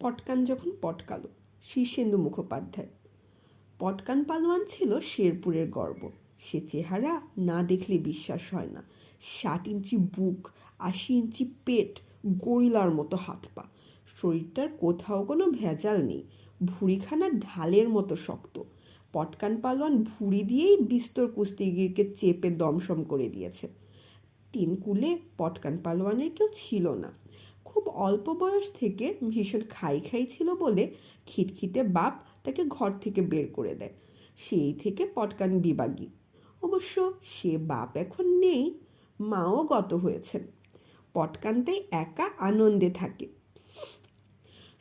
পটকান যখন পটকালো। শীর্ষেন্দু মুখোপাধ্যায়। পটকান পালোয়ান ছিল শেরপুরের গর্ব। সে চেহারা না দেখলে বিশ্বাস হয় না। 60 ইঞ্চি বুক, 80 ইঞ্চি পেট, গরিলার মতো হাত পা। শরীরটার কোথাও কোনো ভেজাল নেই। ভুঁড়িখানা ঢালের মতো শক্ত। পটকান পালোয়ান ভুঁড়ি দিয়েই বিস্তর কুস্তিগিরকে চেপে দমসম করে দিয়েছে। তিনকুলে পটকান পালোয়ানের কেউ ছিল না। খুব অল্প বয়স থেকে ভীষণ খাই খাই ছিল বলে খিটখিটে বাপ তাকে ঘর থেকে বের করে দেয়। সেই থেকে পটকান বিভাগী। অবশ্য সে বাপ এখন নেই, মাও গত হয়েছেন। পটকান তাই একা আনন্দে থাকে।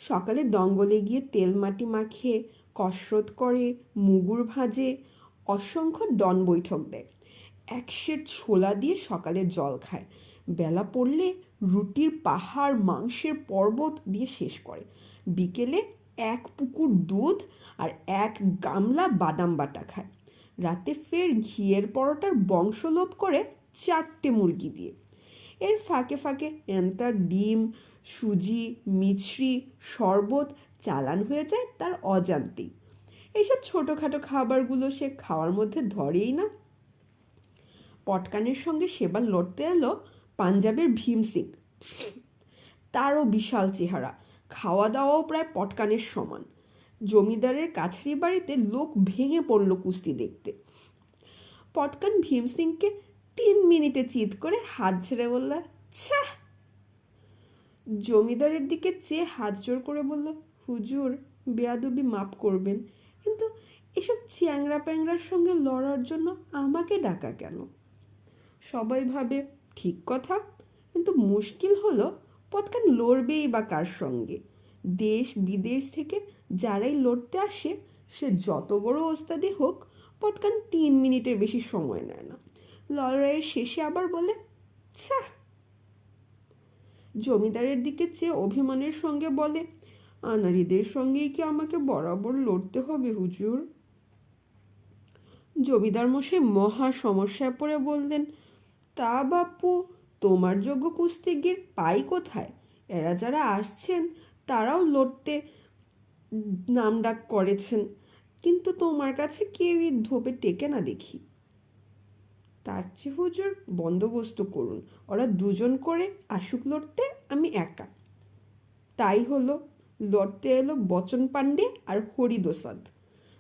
সকালে দঙ্গলে গিয়ে তেল মাটি মাখিয়ে কসরত করে, মুগুর ভাজে, অসংখ্য ডন বৈঠক দেয়। এক সের ছোলা দিয়ে সকালে জল খায়। বেলা পড়লে রুটির পাহাড়, মাংসের পর্বত দিয়ে শেষ করে। বিকেলে এক পুকুর দুধ আর এক গামলা বাদাম বাটা খায়। রাতে ফের ঘিয়ের পরোটার বংশলোপ করে 4টে মুরগি দিয়ে। এর ফাঁকে ফাঁকে এন্তার ডিম, সুজি, মিছরি, শরবত চালান হয়ে যায় তার অজান্তেই। এইসব ছোটোখাটো খাবারগুলো সে খাওয়ার মধ্যে ধরেই না। পটকানের সঙ্গে সেবার লড়তে এলো পাঞ্জাবের ভীম সিং। তারও বিশাল চেহারা, খাওয়া দাওয়াও প্রায় পটকানের সমান। জমিদারের কাছারি বাড়িতে লোক ভেঙে পড়ল কুস্তি দেখতে। পটকান ভীম সিংকে 3 মিনিটে চিৎ করে হাত ছেড়ে বলল, ছ্যাঃ। জমিদারের দিকে চেয়ে হাত জোর করে বলল, হুজুর বেয়াদবি মাপ করবেন, কিন্তু এসব চ্যাংরা প্যাংরার সঙ্গে লড়ার জন্য আমাকে ডাকা কেন? সবাই ভাবে ঠিক কথা, কিন্তু মুশকিল হলো পটকান লড়বেই বা কার সঙ্গে? দেশ বিদেশ থেকে যারাই লড়তে আসে, সে যত বড় ওস্তাদি হোক, পটকান 3 মিনিটের বেশি সময় নেয় না। লড়াইয়ের শেষে আবার বলে, ছ্যাঃ। জমিদারের দিকে চেয়ে অভিমানের সঙ্গে বলে, আনাড়িদের সঙ্গেই কি আমাকে বরাবর লড়তে হবে হুজুর? জমিদার মশাই মহা সমস্যায় পড়ে বললেন, তা বাপু, তোমার যোগ্য কুস্তিগির পাই কোথায়? এরা যারা আসছেন তারাও লড়তে নামডাক করেছেন, কিন্তু তোমার কাছে কেউই ধোপে টেকে না দেখি। তার চেয়ে হুজুর বন্দোবস্ত করুন, ওরা 2জন করে আসুক লড়তে, আমি একা। তাই হলো। লড়তে এলো বচন পাণ্ডে আর হরিদোসাদ।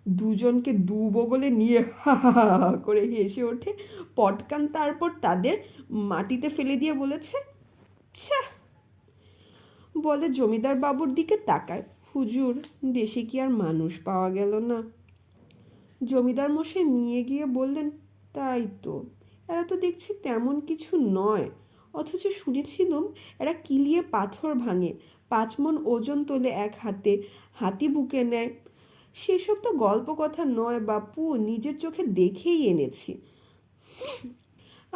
2জনকে 2 বগলে নিয়ে হা হা হা করে হেসে ওঠে পটকান। তারপর তাদের মাটিতে ফেলে দিয়ে বলেছে, ছ্যাঃ। বলে জমিদার বাবুর দিকে তাকায়, হুজুর দেশে কি আর মানুষ পাওয়া গেল না? জমিদার মশাই নিয়ে গিয়ে বললেন, তাই তো, এরা তো দেখছি তেমন কিছু নয়, অথচ শুনেছিলুম এরা কিলিয়ে পাথর ভাঙে, 5 মণ ওজন তোলে এক হাতে, হাতি বুকে নেয়। সেসব তো গল্প কথা নয় বাপু, নিজের চোখে দেখেই এনেছি।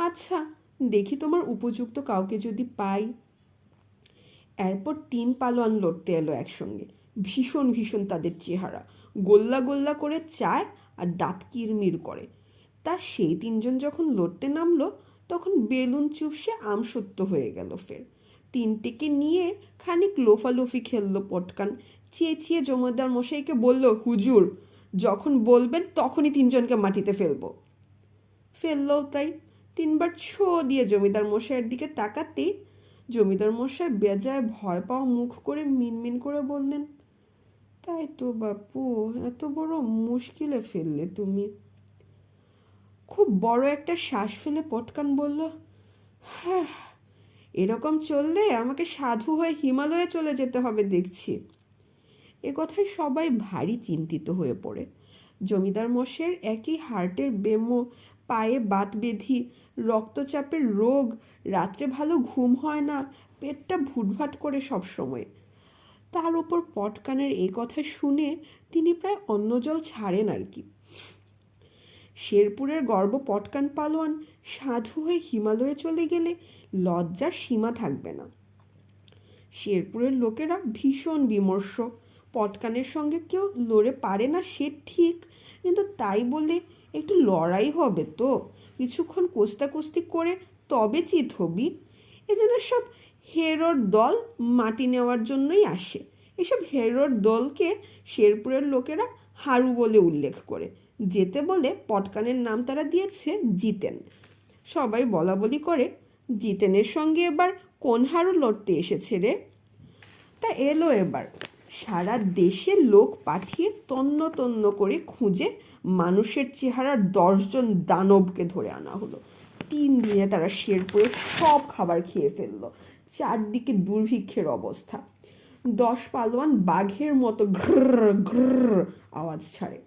আচ্ছা দেখি তোমার উপযুক্ত কাউকে যদি পাই। এরপর 3 পালোয়ান লড়তে এলো একসঙ্গে। ভীষণ ভীষণ তাদের চেহারা, গোল্লা গোল্লা করে চায় আর দাঁত কিরমির করে। তা সেই 3জন যখন লড়তে নামলো, তখন বেলুন চুপসে আমসত্ত্ব হয়ে গেল ফের। 3টেকে নিয়ে খানিক লোফালোফি খেললো পটকান। চেঁচিয়ে জমিদার মশাইকে বলল, হুজুর যখন বলবেন তখনই 3জনকে মাটিতে ফেলবো। ফেললেও তাই। 3বার ছো দিয়ে জমিদার মশাইয়ের দিকে তাকাতেই জমিদার মশাই বেজায় ভয় পাওয়া মুখ করে মিনমিন করে বললেন, তাই তো বাপু, এত বড় মুশকিলে ফেললে তুমি। খুব বড় একটা শ্বাস ফেলে পটকান বলল, হ্যাঁ, এরকম চললে আমাকে সাধু হয়ে হিমালয়ে চলে যেতে হবে দেখছি। এ কথায় সবাই ভারী চিন্তিত হয়ে পড়ে। জমিদার মশাইয়ের একই হার্টের বেমো, পায়ে বাত বেঁধি, রক্তচাপের রোগ, রাত্রে ভালো ঘুম হয় না, পেটটা ভুটভাট করে সব সময়। তার উপর পটকানের এই কথা শুনে তিনি প্রায় অন্নজল ছাড়েন আর কি। শেরপুরের গর্ব পটকান পালোয়ান সাধু হয়ে হিমালয়ে চলে গেলে লজ্জার সীমা থাকবে না। শেরপুরের লোকেরা ভীষণ বিমর্ষ। পটকানের সঙ্গে কেউ লড়ে পারে না সে ঠিক, কিন্তু তাই বলে একটু লড়াই হবে তো, কিছুক্ষণ কোস্তাকুস্তি করে তবে চিত হবি। এ যেন সব হেরোর দল মাটি নেওয়ার জন্যই আসে, এসব হেরোর দলকে শেরপুরের লোকেরা হারু বলে উল্লেখ করে, যেতে বলে পটকানের নাম তারা দিয়েছে জিতেন। সবাই বলা বলি করে, জিতেনের সঙ্গে এবার কোন হারু লড়তে এসেছে রে? তা এলো এবার। সারা দেশে লোক পাঠিয়ে তন্ন তন্ন করে খুঁজে মানুষের চেহারার 10 জন দানবকে ধরে আনা হলো। 3 দিনে তারা শেরপুরে সব খাবার খেয়ে ফেললো। চারদিকে দুর্ভিক্ষের অবস্থা। 10 পালোয়ান বাঘের মতো ঘ্র ঘ্র আওয়াজ ছাড়ে।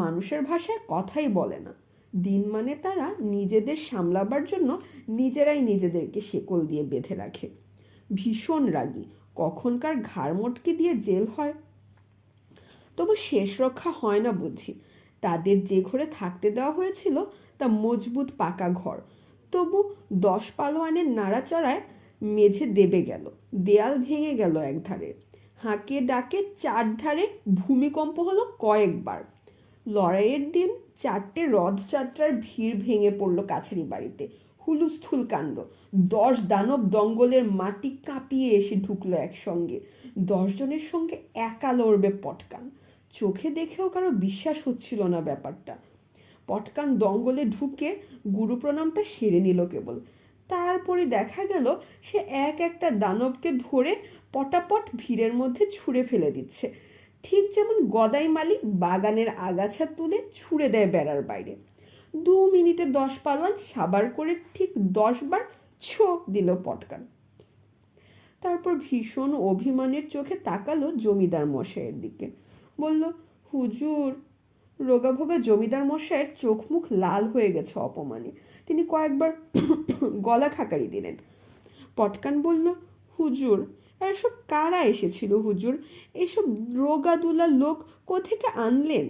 মানুষের ভাষায় কথাই বলে না। দিন মানে তারা নিজেদের সামলাবার জন্য নিজেরাই নিজেদেরকে শেকল দিয়ে বেঁধে রাখে। ভীষণ রাগী, কখনকার ঘাড় মটকে দিয়ে জেল হয়। তবু শেষ রক্ষা হয় না বুঝি। তাদের যে ঘরে থাকতে দেওয়া হয়েছিল তা মজবুত পাকা ঘর, তবু 10 পালোয়ানের নাড়াচাড়ায় মেঝে দেবে গেল, দেয়াল ভেঙে গেল একধারে। হাঁকে ডাকে চারধারে ভূমিকম্প হলো কয়েকবার। লড়াইয়ের দিন 4টে রথযাত্রার ভিড় ভেঙে পড়লো কাছারি বাড়িতে। হুলুস্থুল কাণ্ড। 10 দানব দঙ্গলের মাটি কাঁপিয়ে এসে ঢুকলো একসঙ্গে। 10 জনের সঙ্গে একা লড়বে পটকান। চোখে দেখেও কারো বিশ্বাস হচ্ছিল না ব্যাপারটা। পটকান দঙ্গলে ঢুকে গুরু প্রণামটা সেরে নিল কেবল। তারপরে দেখা গেল সে এক একটা দানবকে ধরে পটাপট ভিড়ের মধ্যে ছুঁড়ে ফেলে দিচ্ছে, ঠিক যেমন গদাই মালিক বাগানের আগাছা তুলে ছুঁড়ে দেয় বেড়ার বাইরে। 2 মিনিটে 10 পালোয়ান সাবার করে ঠিক 10 বার ছো দিল পটকান। তারপর ভীষণ অভিমানের চোখে তাকালো জমিদার মশাইয়ের দিকে, বলল, হুজুর। রোগাভোগা জমিদার মশাইয়ের চোখ মুখ লাল হয়ে গেছে অপমানে। তিনি কয়েকবার গলা খাকারি দিলেন। পটকান বলল, হুজুর, এসব কারা এসেছিল হুজুর? এসব রোগাদুলা লোক কোথেকে আনলেন?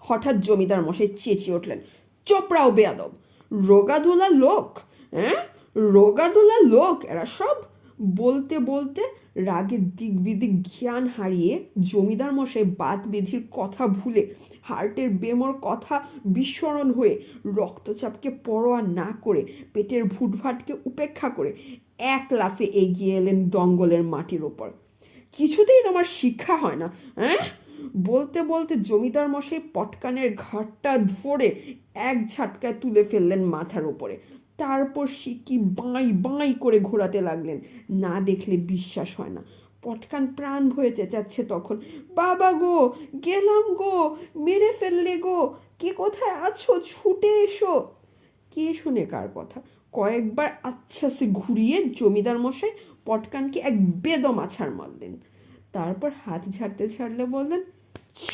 হঠাৎ জমিদার মশাই চেঁচিয়ে উঠলেন, চোপড়াও বেয়াদব! রোগাদুলা লোক? হ্যাঁ, রোগাদুলা লোক এরা সব! বলতে বলতে রাগে দিকবিদিক জ্ঞান হারিয়ে জমিদার মশাই বাত বিধির কথা ভুলে, হার্টের বেমর কথা বিস্মরণ হয়ে, রক্তচাপকে পরোয়া না করে, পেটের ভুটভাটকে উপেক্ষা করে এক লাফে এগিয়ে এলেন দঙ্গলের মাটির ওপর। কিছুতেই তোমার শিক্ষা হয় না, হ্যাঁ? বলতে বলতে জমিদার মশাই পটকানের ঘাটটা ধরে এক ঝাটকায় তুলে ফেললেন মাথার উপরে। তারপর সিকি বাঁই বাঁই করে ঘোরাতে লাগলেন। না দেখলে বিশ্বাস হয় না। পটকান প্রাণ ভয়ে চেঁচাচ্ছে তখন, বাবা গো, গেলাম গো, মেরে ফেললে গো, কে কোথায় আছো, ছুটে এসো! কে শুনে কার কথা? কয়েকবার আচ্ছাসে ঘুরিয়ে জমিদার মশাই পটকানকে এক বেদম আছাড় মারলেন। তারপর হাত ঝাড়তে ছাড়লে বললেন, ছ!